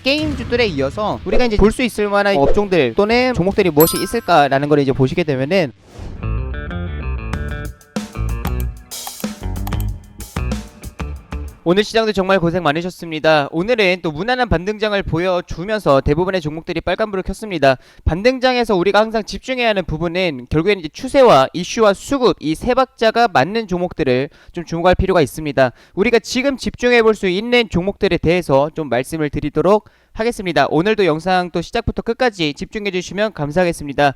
게임주들에 이어서 우리가 이제 볼 수 있을 만한 업종들 또는 종목들이 무엇이 있을까라는 걸 이제 보시게 되면은 오늘 시장도 정말 고생 많으셨습니다. 오늘은 또 무난한 반등장을 보여주면서 대부분의 종목들이 빨간불을 켰습니다. 반등장에서 우리가 항상 집중해야 하는 부분은 결국에는 이제 추세와 이슈와 수급 이 세 박자가 맞는 종목들을 좀 주목할 필요가 있습니다. 우리가 지금 집중해 볼 수 있는 종목들에 대해서 좀 말씀을 드리도록 하겠습니다. 오늘도 영상 또 시작부터 끝까지 집중해 주시면 감사하겠습니다.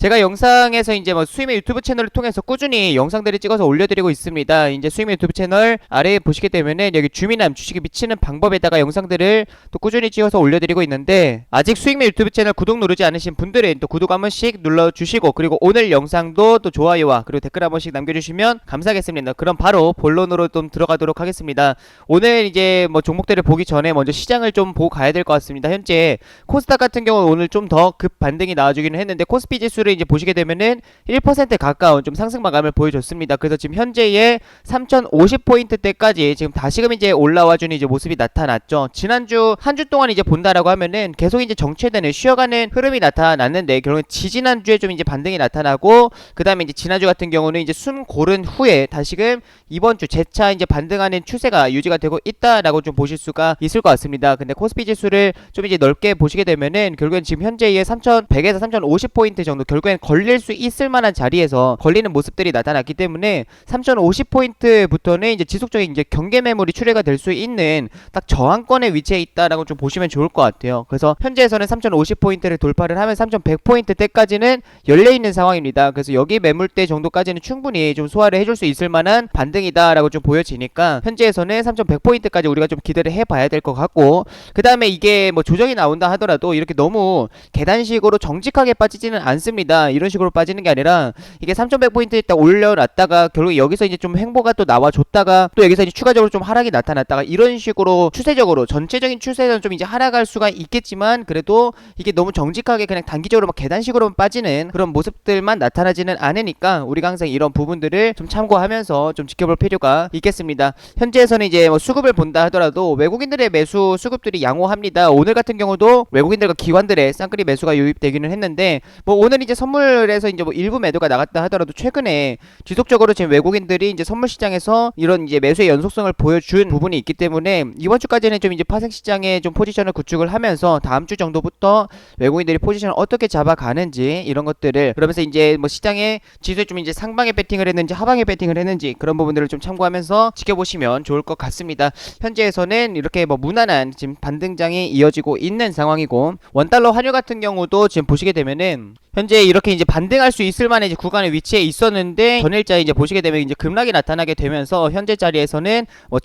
제가 영상에서 이제 뭐 수임의 유튜브 채널을 통해서 꾸준히 영상들을 찍어서 올려드리고 있습니다. 이제 수임의 유튜브 채널 아래에 보시게 되면은 여기 주미남 주식에 미치는 방법에다가 영상들을 또 꾸준히 찍어서 올려드리고 있는데 아직 수임의 유튜브 채널 구독 누르지 않으신 분들은 또 구독 한 번씩 눌러주시고 그리고 오늘 영상도 또 좋아요와 그리고 댓글 한 번씩 남겨주시면 감사하겠습니다. 그럼 바로 본론으로 좀 들어가도록 하겠습니다. 오늘 이제 뭐 종목들을 보기 전에 먼저 시장을 좀 보고 가야 될 것 같습니다. 현재 코스닥 같은 경우는 오늘 좀 더 급 반등이 나와주기는 했는데 코스피 지수를 이제 보시게 되면은 1% 가까운 좀 상승 마감을 보여줬습니다. 그래서 지금 현재의 3050포인트대까지 지금 다시금 이제 올라와주는 이제 모습이 나타났죠. 지난주 한 주 동안 이제 본다라고 하면은 계속 이제 정체되는 쉬어가는 흐름이 나타났는데 결국은 지지난주에 좀 이제 반등이 나타나고 그 다음에 이제 지난주 같은 경우는 이제 숨 고른 후에 다시금 이번 주 재차 이제 반등하는 추세가 유지가 되고 있다라고 좀 보실 수가 있을 것 같습니다. 근데 코스피 지수를 좀 이제 넓게 보시게 되면은 결국엔 지금 현재의 3100에서 3050포인트 정도 결국엔 걸릴 수 있을 만한 자리에서 걸리는 모습들이 나타났기 때문에 3050포인트부터는 이제 지속적인 이제 경계 매물이 출회가 될 수 있는 딱 저항권의 위치에 있다라고 좀 보시면 좋을 것 같아요. 그래서 현재에서는 3050포인트를 돌파를 하면 3100포인트대까지는 열려있는 상황입니다. 그래서 여기 매물대 정도까지는 충분히 좀 소화를 해줄 수 있을 만한 반등이다라고 좀 보여지니까 현재에서는 3100포인트까지 우리가 좀 기대를 해봐야 될 것 같고 그 다음에 이게 뭐 조정이 나온다 하더라도 이렇게 너무 계단식으로 정직하게 빠지지는 않습니다. 이런 식으로 빠지는 게 아니라 이게 3100포인트 딱 올려놨다가 결국 여기서 이제 좀 횡보가 또 나와줬다가 또 여기서 이제 추가적으로 좀 하락이 나타났다가 이런 식으로 추세적으로 전체적인 추세는 좀 이제 하락할 수가 있겠지만 그래도 이게 너무 정직하게 그냥 단기적으로 막 계단식으로만 빠지는 그런 모습들만 나타나지는 않으니까 우리가 항상 이런 부분들을 좀 참고하면서 좀 지켜볼 필요가 있겠습니다. 현재에서는 이제 뭐 수급을 본다 하더라도 외국인들의 매수 수급들이 양호합니다. 오늘 같은 경우도 외국인들과 기관들의 쌍끌이 매수가 유입되기는 했는데 뭐 오늘 이제 선물에서 이제 뭐 일부 매도가 나갔다 하더라도 최근에 지속적으로 지금 외국인들이 이제 선물 시장에서 이런 이제 매수의 연속성을 보여준 부분이 있기 때문에 이번 주까지는 좀 이제 파생 시장에 좀 포지션을 구축을 하면서 다음 주 정도부터 외국인들이 포지션을 어떻게 잡아가는지 이런 것들을 그러면서 이제 뭐 시장의 지수에 좀 이제 상방에 배팅을 했는지 하방에 배팅을 했는지 그런 부분들을 좀 참고하면서 지켜보시면 좋을 것 같습니다. 현재에서는 이렇게 뭐 무난한 지금 반등장이 이어지고 있는 상황이고 원달러 환율 같은 경우도 지금 보시게 되면은 현재 이렇게 이제 반등할 수 있을 만한 이제 구간의 위치에 있었는데 전일자에 이제 보시게 되면 이제 급락이 나타나게 되면서 현재 자리에서는 뭐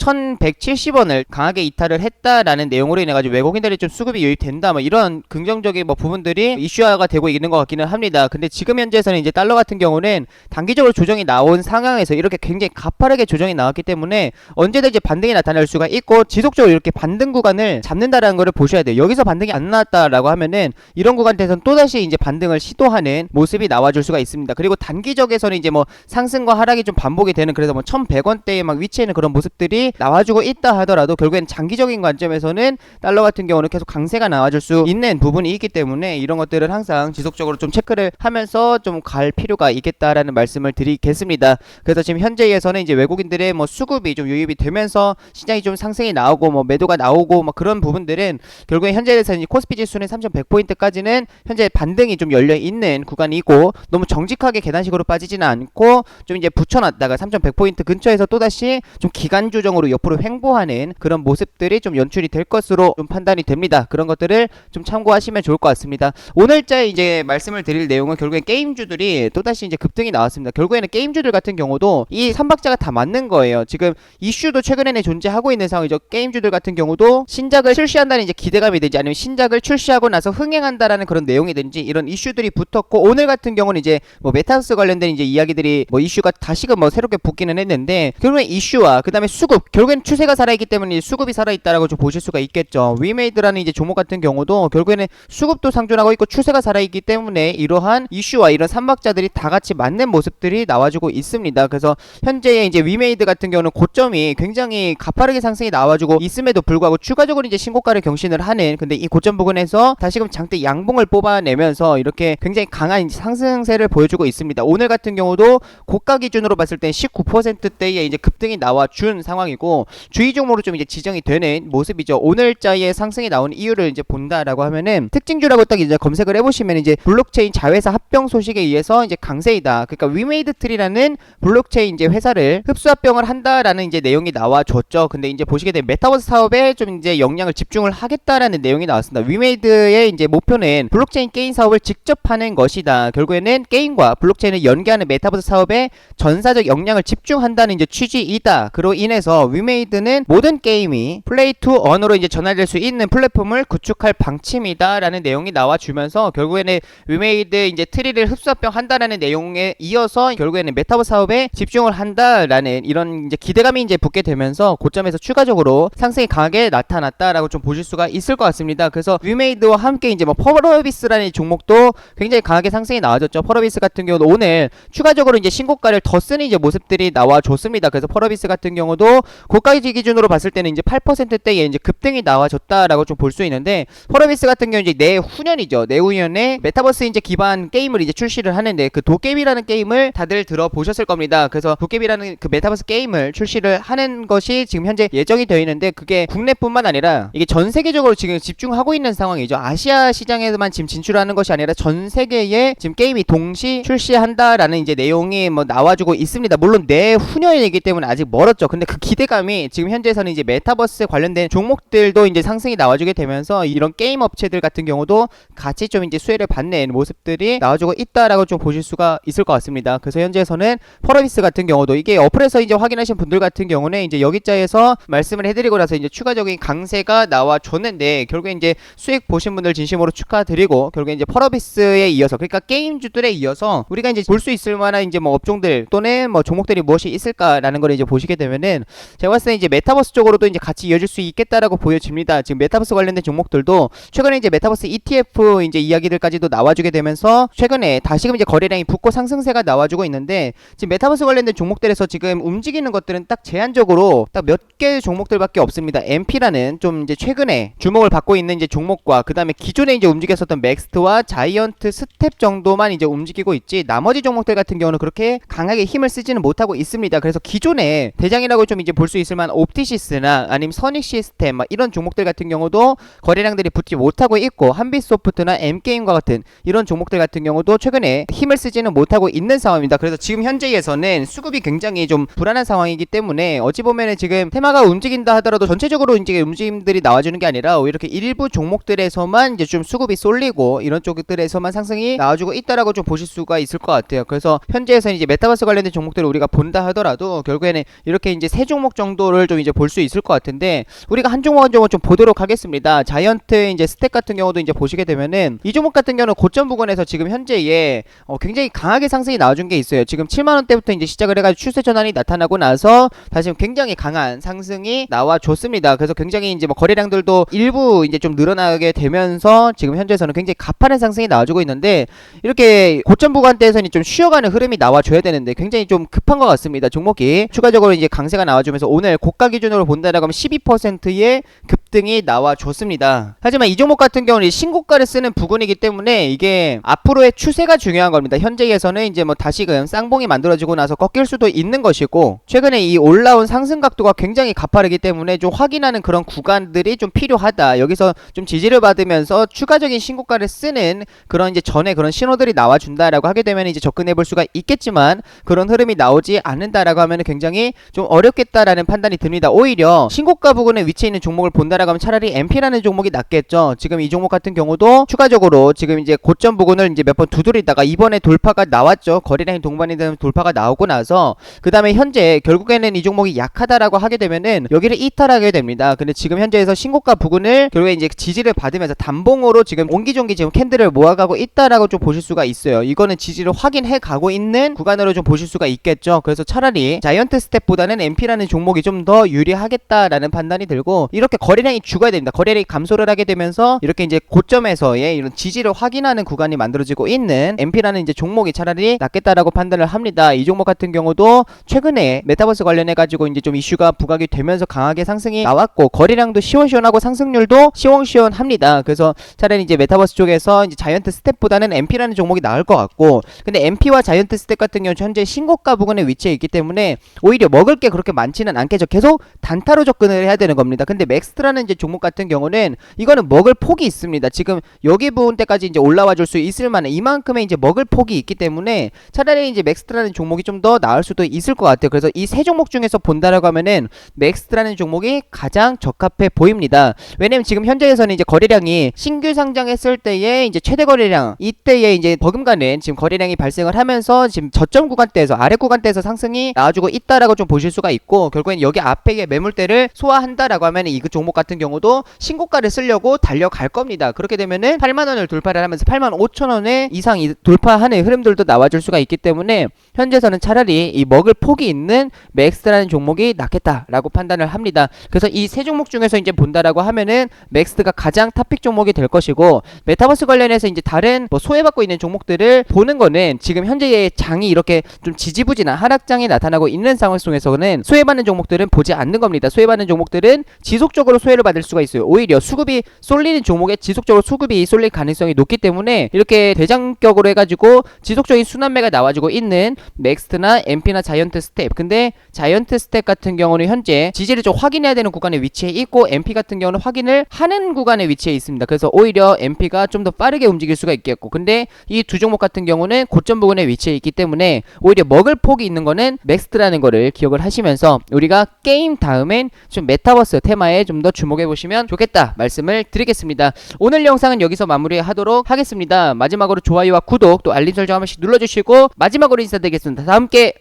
1170원을 강하게 이탈을 했다라는 내용으로 인해 가지고 외국인들이 좀 수급이 유입된다 뭐 이런 긍정적인 뭐 부분들이 이슈화가 되고 있는 것 같기는 합니다. 근데 지금 현재에서는 이제 달러 같은 경우는 단기적으로 조정이 나온 상황에서 이렇게 굉장히 가파르게 조정이 나왔기 때문에 언제든지 반등이 나타날 수가 있고 지속적으로 이렇게 반등 구간을 잡는다라는 거를 보셔야 돼요. 여기서 반등이 안 나왔다라고 하면은 이런 구간에서는 또다시 이제 반등을 시도하는 모습이 나와줄 수가 있습니다. 그리고 단기적에서는 이제 뭐 상승과 하락이 좀 반복이 되는 그래서 뭐 1100원대에 막 위치해 있는 그런 모습들이 나와주고 있다 하더라도 결국엔 장기적인 관점에서는 달러 같은 경우는 계속 강세가 나와줄 수 있는 부분이 있기 때문에 이런 것들을 항상 지속적으로 좀 체크를 하면서 좀 갈 필요가 있겠다라는 말씀을 드리겠습니다. 그래서 지금 현재에서는 이제 외국인들의 뭐 수급이 좀 유입이 되면서 시장이 좀 상승이 나오고 뭐 매도가 나오고 뭐 그런 부분들은 결국에 현재에서 이제 코스피 지수는 3100포인트까지는 현재 반등이 좀 열려 있는 구간이고 너무 정직하게 계단식으로 빠지지는 않고 좀 이제 붙여놨다가 3100포인트 근처에서 또다시 좀 기간 조정으로 옆으로 횡보하는 그런 모습들이 좀 연출이 될 것으로 좀 판단이 됩니다. 그런 것들을 좀 참고하시면 좋을 것 같습니다. 오늘자에 이제 말씀을 드릴 내용은 결국엔 게임주들이 또다시 이제 급등이 나왔습니다. 결국에는 게임주들 같은 경우도 이 3박자가 다 맞는 거예요. 지금 이슈도 최근에는 존재하고 있는 상황이죠. 게임주들 같은 경우도 신작을 출시한다는 이제 기대감이든지 아니면 신작을 출시하고 나서 흥행한다라는 그런 내용이든지 이런 이슈들이 붙어 같고, 오늘 같은 경우는 이제 뭐 메타버스 관련된 이제 이야기들이 뭐 이슈가 다시금 뭐 새롭게 붙기는 했는데, 결국엔 이슈와 그 다음에 수급, 결국엔 추세가 살아있기 때문에 수급이 살아있다라고 좀 보실 수가 있겠죠. 위메이드라는 이제 종목 같은 경우도 결국에는 수급도 상존하고 있고 추세가 살아있기 때문에 이러한 이슈와 이런 삼박자들이 다 같이 맞는 모습들이 나와주고 있습니다. 그래서 현재의 이제 위메이드 같은 경우는 고점이 굉장히 가파르게 상승이 나와주고 있음에도 불구하고 추가적으로 이제 신고가를 경신을 하는, 근데 이 고점 부근에서 다시금 장대 양봉을 뽑아내면서 이렇게 굉장히 강한 이제 상승세를 보여주고 있습니다. 오늘 같은 경우도 고가 기준으로 봤을 때 19%대의 이제 급등이 나와준 상황이고, 주의 종목으로 좀 이제 지정이 되는 모습이죠. 오늘자의 상승이 나오는 이유를 이제 본다라고 하면은 특징주라고 딱 이제 검색을 해보시면 이제 블록체인 자회사 합병 소식에 의해서 이제 강세이다. 그러니까 위메이드 트리라는 블록체인 이제 회사를 흡수 합병을 한다라는 이제 내용이 나와줬죠. 근데 이제 보시게 되면 메타버스 사업에 좀 이제 역량을 집중을 하겠다라는 내용이 나왔습니다. 위메이드의 이제 목표는 블록체인 게임 사업을 직접 하는 것이다. 결국에는 게임과 블록체인을 연계하는 메타버스 사업에 전사적 역량을 집중한다는 이제 취지이다. 그로 인해서 위메이드는 모든 게임이 플레이 투 언으로 이제 전환될 수 있는 플랫폼을 구축할 방침이다라는 내용이 나와주면서 결국에는 위메이드 이제 트리를 흡수합병한다라는 내용에 이어서 결국에는 메타버스 사업에 집중을 한다라는 이런 이제 기대감이 이제 붙게 되면서 고점에서 추가적으로 상승이 강하게 나타났다라고 좀 보실 수가 있을 것 같습니다. 그래서 위메이드와 함께 이제 뭐 펄어비스라는 종목도 굉장히 강하게 상승이 나와줬죠. 펄어비스 같은 경우도 오늘 추가적으로 이제 신고가를 더 쓰는 이제 모습들이 나와줬습니다. 그래서 펄어비스 같은 경우도 고가지 기준으로 봤을 때는 이제 8%대에 이제 급등이 나와줬다라고 좀 볼 수 있는데, 펄어비스 같은 경우 이제 내후년이죠. 내후년에 메타버스 이제 기반 게임을 이제 출시를 하는데, 그 도깨비라는 게임을 다들 들어보셨을 겁니다. 그래서 도깨비라는 그 메타버스 게임을 출시를 하는 것이 지금 현재 예정이 되어 있는데, 그게 국내뿐만 아니라 이게 전 세계적으로 지금 집중하고 있는 상황이죠. 아시아 시장에만 지금 진출하는 것이 아니라 전 세계에 지금 게임이 동시 출시한다라는 이제 내용이 뭐 나와주고 있습니다. 물론 내후년이기 때문에 아직 멀었죠. 근데 그 기대감이 지금 현재에서는 이제 메타버스 관련된 종목들도 이제 상승이 나와주게 되면서 이런 게임 업체들 같은 경우도 같이 좀 이제 수혜를 받는 모습들이 나와주고 있다라고 좀 보실 수가 있을 것 같습니다. 그래서 현재에서는 펄어비스 같은 경우도 이게 어플에서 이제 확인하신 분들 같은 경우는 이제 여기자에서 말씀을 해드리고 나서 이제 추가적인 강세가 나와줬는데, 결국에 이제 수익 보신 분들 진심으로 축하드리고, 결국에 이제 펄어비스에 이어서, 그러니까 게임주들에 이어서 우리가 이제 볼 수 있을 만한 이제 뭐 업종들 또는 뭐 종목들이 무엇이 있을까라는 걸 이제 보시게 되면은, 제가 봤을 때 이제 메타버스 쪽으로도 이제 같이 이어질 수 있겠다라고 보여집니다. 지금 메타버스 관련된 종목들도 최근에 이제 메타버스 ETF 이제 이야기들까지도 나와주게 되면서 최근에 다시금 이제 거래량이 붙고 상승세가 나와주고 있는데, 지금 메타버스 관련된 종목들에서 지금 움직이는 것들은 딱 제한적으로 딱 몇 개 종목들밖에 없습니다. MP라는 좀 이제 최근에 주목을 받고 있는 이제 종목과 그 다음에 기존에 이제 움직였었던 맥스트와 자이언트 스텝 정도만 이제 움직이고 있지, 나머지 종목들 같은 경우는 그렇게 강하게 힘을 쓰지는 못하고 있습니다. 그래서 기존에 대장이라고 좀 이제 볼 수 있을 만한 옵티시스나 아니면 선익 시스템 막 이런 종목들 같은 경우도 거래량들이 붙지 못하고 있고, 한빛소프트나 M게임과 같은 이런 종목들 같은 경우도 최근에 힘을 쓰지는 못하고 있는 상황입니다. 그래서 지금 현재에서는 수급이 굉장히 좀 불안한 상황이기 때문에 어찌 보면은 지금 테마가 움직인다 하더라도 전체적으로 이제 움직임들이 나와주는 게 아니라 이렇게 일부 종목들에서만 이제 좀 수급이 쏠리고 이런 쪽들에서만 상승이 나와주고 있다라고 좀 보실 수가 있을 것 같아요. 그래서 현재에서는 이제 메타버스 관련된 종목들을 우리가 본다 하더라도 결국에는 이렇게 이제 세 종목 정도를 좀 이제 볼 수 있을 것 같은데, 우리가 한 종목 한 종목 좀 보도록 하겠습니다. 자이언트 이제 스택 같은 경우도 이제 보시게 되면은 이 종목 같은 경우는 고점 부근에서 지금 현재에 굉장히 강하게 상승이 나와준 게 있어요. 지금 7만원대부터 이제 시작을 해가지고 추세 전환이 나타나고 나서 다시 굉장히 강한 상승이 나와줬습니다. 그래서 굉장히 이제 뭐 거래량들도 일부 이제 좀 늘어나게 되면서 지금 현재에서는 굉장히 가파른 상승이 나와주고 있는데, 이렇게 고점 부간대에서는 좀 쉬어가는 흐름이 나와줘야 되는데 굉장히 좀 급한 것 같습니다. 종목이 추가적으로 이제 강세가 나와주면서 오늘 고가 기준으로 본다라고 하면 12%의 급등이 나와줬습니다. 하지만 이 종목 같은 경우는 신고가를 쓰는 부분이기 때문에 이게 앞으로의 추세가 중요한 겁니다. 현재에서는 이제 뭐 다시금 쌍봉이 만들어지고 나서 꺾일 수도 있는 것이고, 최근에 이 올라온 상승 각도가 굉장히 가파르기 때문에 좀 확인하는 그런 구간들이 좀 필요하다. 여기서 좀 지지를 받으면서 추가적인 신고가를 쓰는 그런 이제 전에 그런 신호들이 나와준다라고 하게 되면 이제 접근해 볼 수가 있겠지만, 그런 흐름이 나오지 않는다라고 하면 굉장히 좀 어렵겠다라는 판단이 듭니다. 오히려 신고가 부근에 위치해 있는 종목을 본다라고 하면 차라리 MP라는 종목이 낫겠죠. 지금 이 종목 같은 경우도 추가적으로 지금 이제 고점 부근을 이제 몇 번 두드리다가 이번에 돌파가 나왔죠. 거래량이 동반이 되는 돌파가 나오고 나서 그 다음에 현재 결국에는 이 종목이 약하다라고 하게 되면은 여기를 이탈하게 됩니다. 근데 지금 현재에서 신고가 부근을 결국에 이제 지지를 받으면서 단봉으로 지금 옹기종기 지금 캔들을 모아가고 있다라고 있다라고 좀 보실 수가 있어요. 이거는 지지를 확인해 가고 있는 구간으로 좀 보실 수가 있겠죠. 그래서 차라리 자이언트 스텝보다는 MP라는 종목이 좀 더 유리하겠다라는 판단이 들고, 이렇게 거래량이 죽어야 됩니다. 거래량이 감소를 하게 되면서 이렇게 이제 고점에서의 이런 지지를 확인하는 구간이 만들어지고 있는 MP라는 이제 종목이 차라리 낫겠다라고 판단을 합니다. 이 종목 같은 경우도 최근에 메타버스 관련해 가지고 이제 좀 이슈가 부각이 되면서 강하게 상승이 나왔고, 거래량도 시원시원하고 상승률도 시원시원합니다. 그래서 차라리 이제 메타버스 쪽에서 이제 자이언트 스텝보다는 MP라는 종목이 나을 것 같고, 근데 MP와 자이언트 스텝 같은 경우 현재 신고가 부근에 위치해 있기 때문에 오히려 먹을 게 그렇게 많지는 않겠죠. 계속 단타로 접근을 해야 되는 겁니다. 근데 맥스트라는 이제 종목 같은 경우는 이거는 먹을 폭이 있습니다. 지금 여기 부분 때까지 이제 올라와 줄 수 있을 만한 이만큼의 이제 먹을 폭이 있기 때문에 차라리 이제 맥스트라는 종목이 좀 더 나을 수도 있을 것 같아요. 그래서 이 세 종목 중에서 본다라고 하면은 맥스트라는 종목이 가장 적합해 보입니다. 왜냐면 지금 현재에서는 이제 거래량이 신규 상장했을 때의 이제 최대 거래량, 이때에 이제 버금가는 지금 거래량이 발생을 하면서 지금 저점 구간대에서 아래 구간대에서 상승이 나와주고 있다라고 좀 보실 수가 있고, 결국엔 여기 앞에 매물대를 소화한다라고 하면 이 종목 같은 경우도 신고가를 쓰려고 달려갈 겁니다. 그렇게 되면은 8만원을 돌파를 하면서 85,000원에 이상이 돌파하는 흐름들도 나와줄 수가 있기 때문에 현재에서는 차라리 이 먹을 폭이 있는 맥스트라는 종목이 낫겠다라고 판단을 합니다. 그래서 이 세 종목 중에서 이제 본다라고 하면은 맥스트가 가장 탑픽 종목이 될 것이고, 메타버스 관련해서 이제 다른 뭐 소외받고 있는 종목들을 보는 거는 지금 현재의 장이 이렇게 좀 지지부진한 하락장이 나타나고 있는 상황 속에서는 소외받는 종목들은 보지 않는 겁니다. 소외받는 종목들은 지속적으로 소외를 받을 수가 있어요. 오히려 수급이 쏠리는 종목에 지속적으로 수급이 쏠릴 가능성이 높기 때문에 이렇게 대장격으로 해가지고 지속적인 순환매가 나와주고 있는 맥스트나 MP나 자이언트 스텝, 근데 자이언트 스텝 같은 경우는 현재 지지를 좀 확인해야 되는 구간에 위치해 있고, MP 같은 경우는 확인을 하는 구간에 위치해 있습니다. 그래서 오히려 MP가 좀 더 빠르게 움직일 수가 있겠고, 근데 이 두 종목 같은 경우는 고점 부근에 위치해 있기 때문에 오히려 먹을 폭이 있는 거는 맥스트라는 거를 기억을 하시면서 우리가 게임 다음엔 좀 메타버스 테마에 좀 더 주목해 보시면 좋겠다 말씀을 드리겠습니다. 오늘 영상은 여기서 마무리하도록 하겠습니다. 마지막으로 좋아요와 구독 또 알림 설정 한 번씩 눌러주시고 마지막으로 인사드리겠습니다. 다 함께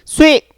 수익!